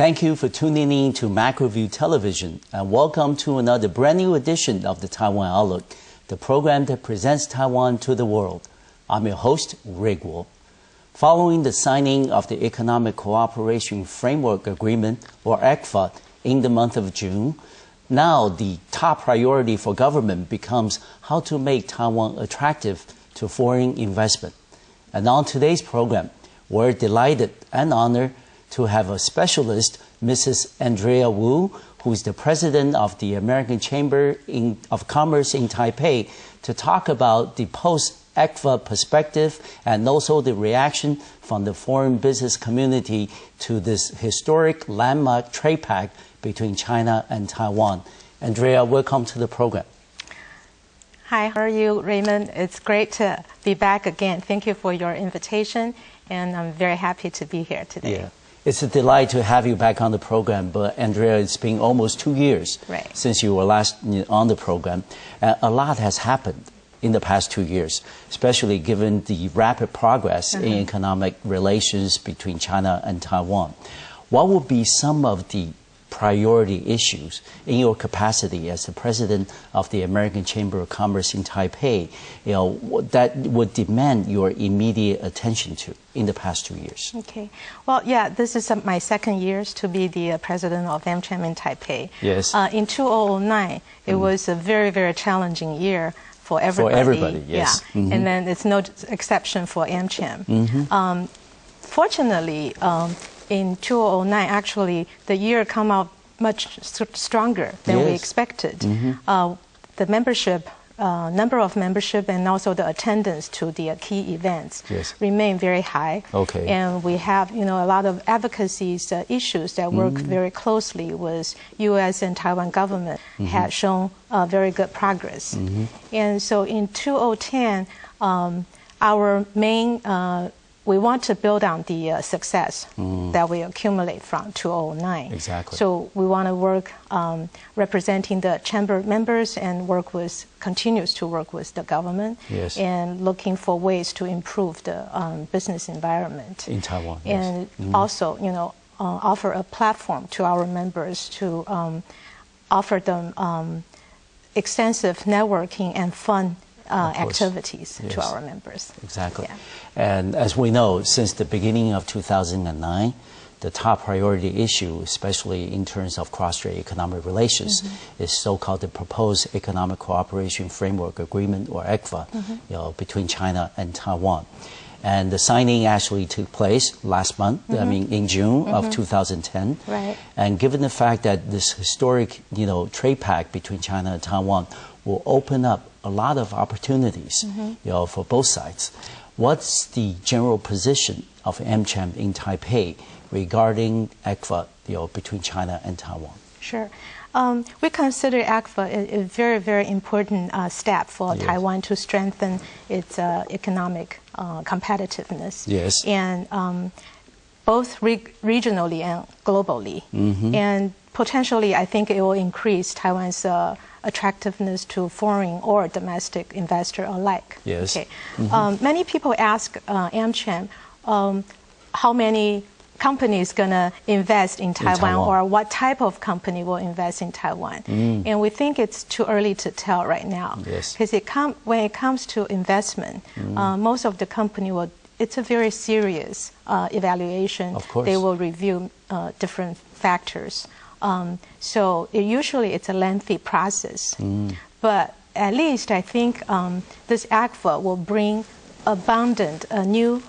Thank you for tuning in to MacroView Television, and welcome to another brand new edition of the Taiwan Outlook, the program that presents Taiwan to the world. I'm your host, Rick Wu. Following the signing of the Economic Cooperation Framework Agreement, or ECFA, in the month of June, now the top priority for government becomes how to make Taiwan attractive to foreign investment. And on today's program, we're delighted and honored to have a specialist, Mrs. Andrea Wu, who is the president of the American Chamber of Commerce in Taipei, to talk about the post-ECFA perspective and also the reaction from the foreign business community to this historic landmark trade pact between China and Taiwan. Andrea, welcome to the program. Hi, how are you, Raymond? It's great to be back again. Thank you for your invitation, and I'm very happy to be here today. Yeah. It's a delight to have you back on the program, but Andrea, it's been almost 2 years since you were last on the program. A lot has happened in the past 2 years, especially given the rapid progress in economic relations between China and Taiwan. What would be some of the priority issues in your capacity as the president of the American Chamber of Commerce in Taipei, that would demand your immediate attention to in the past 2 years? Okay. Well, yeah, this is my second year to be the president of AmCham in Taipei. Yes. In 2009, it was a very, very challenging year for everybody. For everybody, yes. Yeah. And then it's no exception for AmCham. Fortunately, in 2009, actually, the year come out much stronger than we expected. The membership, number of membership, and also the attendance to the key events remain very high. Okay. And we have, a lot of advocacy issues that work very closely with U.S. and Taiwan government have shown very good progress. And so in 2010, our main we want to build on the success that we accumulate from 2009. Exactly. So we want to work representing the chamber members and continues to work with the government and looking for ways to improve the business environment in Taiwan. And also, offer a platform to our members to offer them extensive networking and fun activities to our members. Exactly. Yeah. And as we know, since the beginning of 2009, the top priority issue, especially in terms of cross-strait economic relations, is so-called the proposed Economic Cooperation Framework Agreement, or ECFA, between China and Taiwan. And the signing actually took place last month, in June of 2010. Right. And given the fact that this historic, trade pact between China and Taiwan will open up a lot of opportunities, for both sides. What's the general position of AmCham in Taipei regarding ECFA, between China and Taiwan? Sure. We consider ECFA a very, very important step for Taiwan to strengthen its economic competitiveness. Yes. And both regionally and globally. And potentially, I think it will increase Taiwan's attractiveness to foreign or domestic investor alike. Yes. Okay. Many people ask AmCham how many companies going to invest in Taiwan, or what type of company will invest in Taiwan. And we think it's too early to tell right now. Yes. Because when it comes to investment, most of the company it's a very serious evaluation. Of course. They will review different factors. So usually it's a lengthy process. But at least I think this ECFA will bring abundant new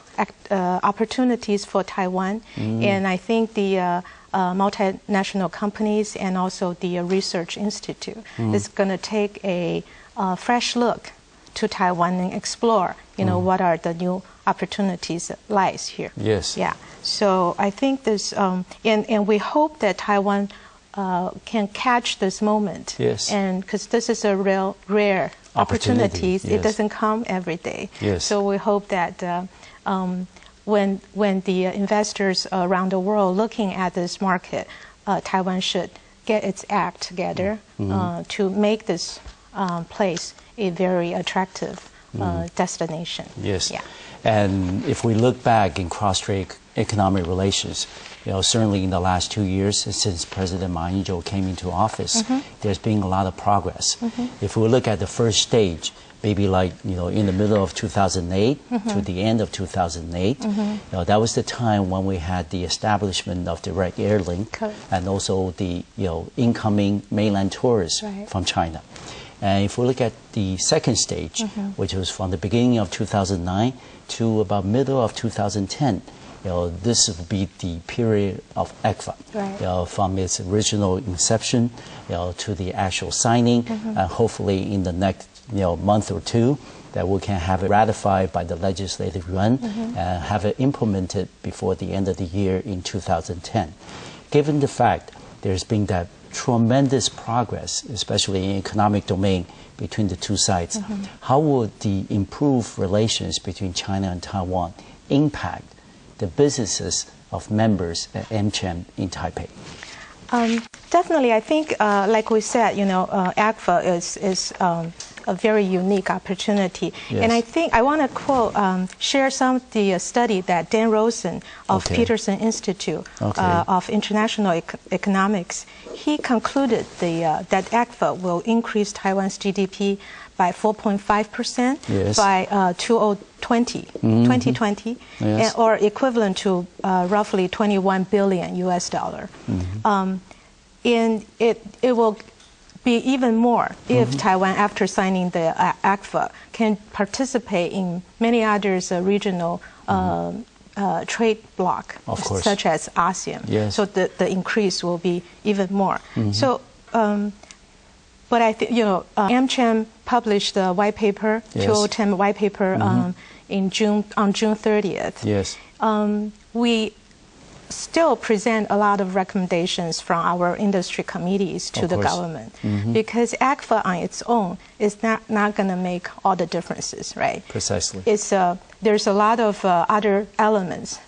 opportunities for Taiwan. And I think the multinational companies and also the research institute is going to take a fresh look to Taiwan and explore, what are the new opportunities that lies here. Yes. Yeah. So I think this, and we hope that Taiwan can catch this moment. Yes. And because this is a real rare opportunity. Yes. It doesn't come every day. Yes. So we hope that when the investors around the world looking at this market, Taiwan should get its act together to make this place a very attractive destination. Yes. Yeah. And if we look back in cross-strait economic relations, certainly in the last 2 years since President Ma Ying-jeou came into office, there's been a lot of progress. If we look at the first stage, maybe like in the middle of 2008 to the end of 2008, that was the time when we had the establishment of direct air link and also the incoming mainland tourists from China. And if we look at the second stage, which was from the beginning of 2009 to about middle of 2010, this would be the period of ECFA, from its original inception, to the actual signing, and hopefully in the next month or two, that we can have it ratified by the legislative yuan and have it implemented before the end of the year in 2010. Given the fact there's been that tremendous progress, especially in economic domain, between the two sides, how would the improved relations between China and Taiwan impact the businesses of members at AmCham in Taipei? Definitely, I think, like we said, ACFA is a very unique opportunity. Yes. And I think I want to quote, share some of the study that Dan Rosen of Peterson Institute of International Economics, he concluded that ACFA will increase Taiwan's GDP by 4.5% by 2020, or equivalent to roughly $21 billion US. And it will be even more if Taiwan, after signing the ACFA, can participate in many others regional trade bloc, such as ASEAN. Yes. So the increase will be even more. So, but I think AmCham published the white paper, 2010 white paper, on June 30th. Yes. We still present a lot of recommendations from our industry committees to the government, because ACFA on its own is not going to make all the differences, right? Precisely. There's a lot of other elements,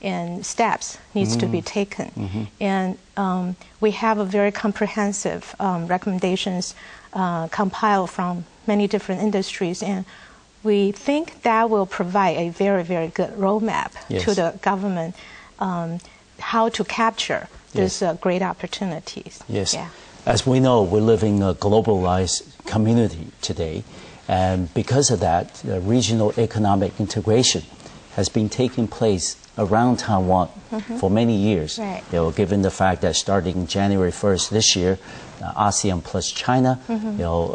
and steps needs to be taken, and we have a very comprehensive recommendations compiled from many different industries, and we think that will provide a very, very good roadmap to the government how to capture these great opportunities. Yes. Yeah. As we know, we live in a globalized community today, and because of that, regional economic integration has been taking place around Taiwan for many years. Right. Given the fact that starting January 1st this year, ASEAN plus China,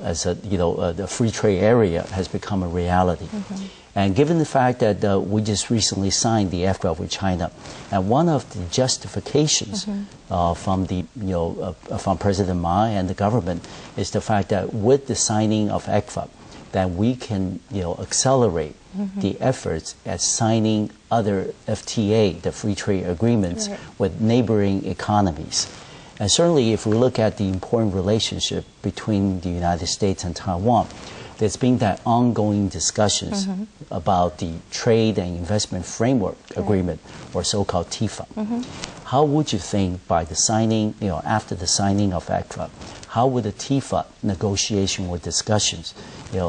as the free trade area has become a reality. And given the fact that we just recently signed the ECFA with China, and one of the justifications from from President Ma and the government is the fact that with the signing of ECFA, that we can accelerate the efforts at signing other FTA, the free trade agreements, with neighboring economies. And certainly if we look at the important relationship between the United States and Taiwan, there's been that ongoing discussions about the Trade and Investment Framework Agreement, or so-called TIFA. How would you think by the signing, after the signing of ECFA, how would the TIFA negotiation or discussions,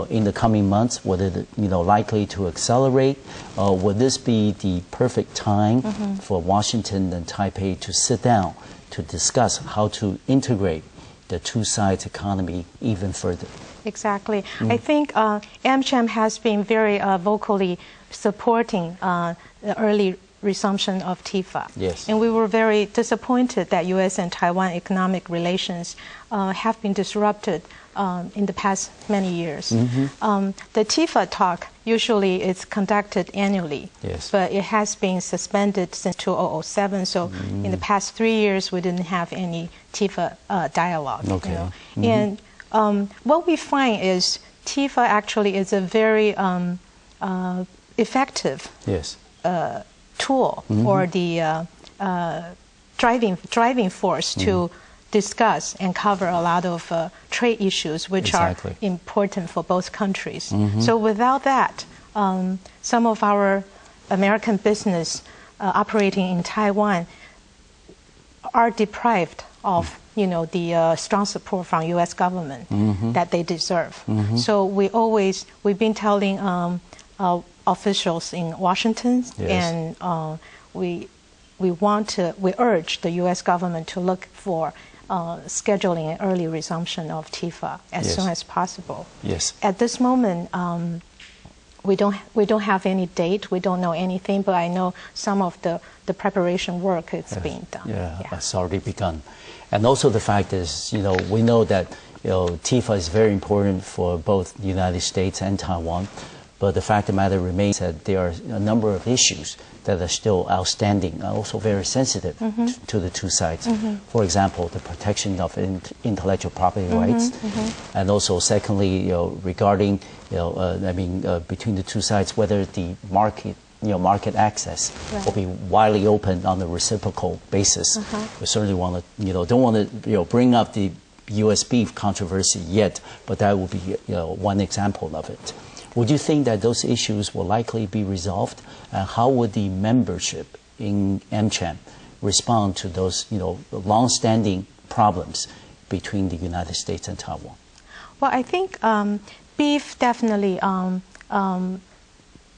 in the coming months, would it, likely to accelerate? Or would this be the perfect time for Washington and Taipei to sit down to discuss how to integrate the two sides' economy even further? Exactly. I think AmCham has been very vocally supporting the early resumption of TIFA. Yes. And we were very disappointed that U.S. and Taiwan economic relations have been disrupted in the past many years. The TIFA talk usually is conducted annually, but it has been suspended since 2007. So in the past 3 years, we didn't have any TIFA dialogue. And what we find is TIFA actually is a very effective tool or the driving force to discuss and cover a lot of trade issues which are important for both countries. So without that, some of our American business operating in Taiwan are deprived of the strong support from U.S. government that they deserve. So we've been telling officials in Washington, and we urge the U.S. government to look for scheduling an early resumption of TIFA as soon as possible. Yes. At this moment, we don't have any date. We don't know anything, but I know some of the preparation work is being done. It's already begun. And also the fact is, we know that TIFA is very important for both the United States and Taiwan. But the fact of the matter remains that there are a number of issues that are still outstanding, and also very sensitive to the two sides. For example, the protection of intellectual property rights, and also secondly, regarding, between the two sides, whether the market access will be widely open on a reciprocal basis. We certainly want to, don't want to, bring up the U.S. beef controversy yet, but that will be, one example of it. Would you think that those issues will likely be resolved? And how would the membership in AmCham respond to those, long-standing problems between the United States and Taiwan? Well, I think beef definitely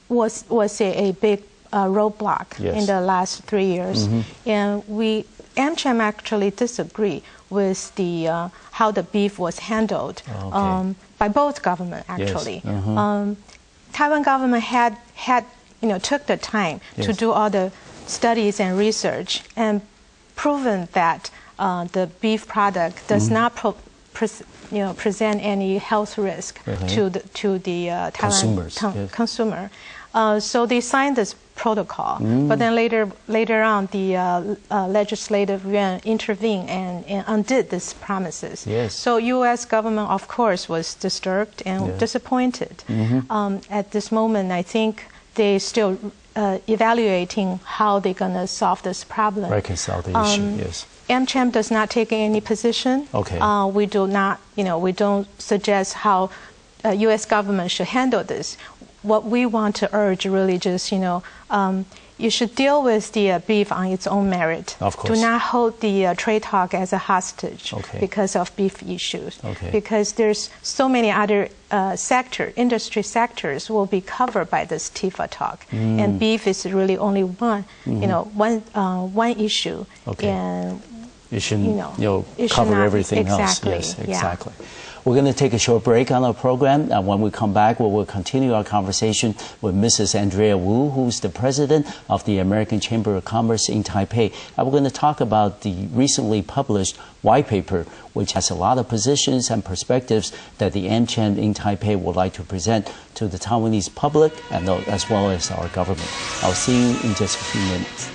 was a big roadblock in the last 3 years, and AmCham actually disagree with the how the beef was handled by both government actually. Taiwan government had took the time to do all the studies and research and proven that the beef product does not present any health risk to the Taiwan consumer. So they signed this protocol, but then later on the legislative yuan intervened and undid these promises. So U.S. government, of course, was disturbed and disappointed. At this moment, I think they still evaluating how they're going to solve this problem. Reconcile the issue. AmCham does not take any position. We do not, we don't suggest how U.S. government should handle this. What we want to urge really just, you should deal with the beef on its own merit. Of course. Do not hold the trade talk as a hostage because of beef issues. Because there's so many other industry sectors will be covered by this TIFA talk. And beef is really only one, one issue. And it shouldn't, cover everything else. Yes, exactly. We're going to take a short break on our program, and when we come back, we will continue our conversation with Mrs. Andrea Wu, who's the president of the American Chamber of Commerce in Taipei. And we're going to talk about the recently published white paper, which has a lot of positions and perspectives that the AmCham in Taipei would like to present to the Taiwanese public and as well as our government. I'll see you in just a few minutes.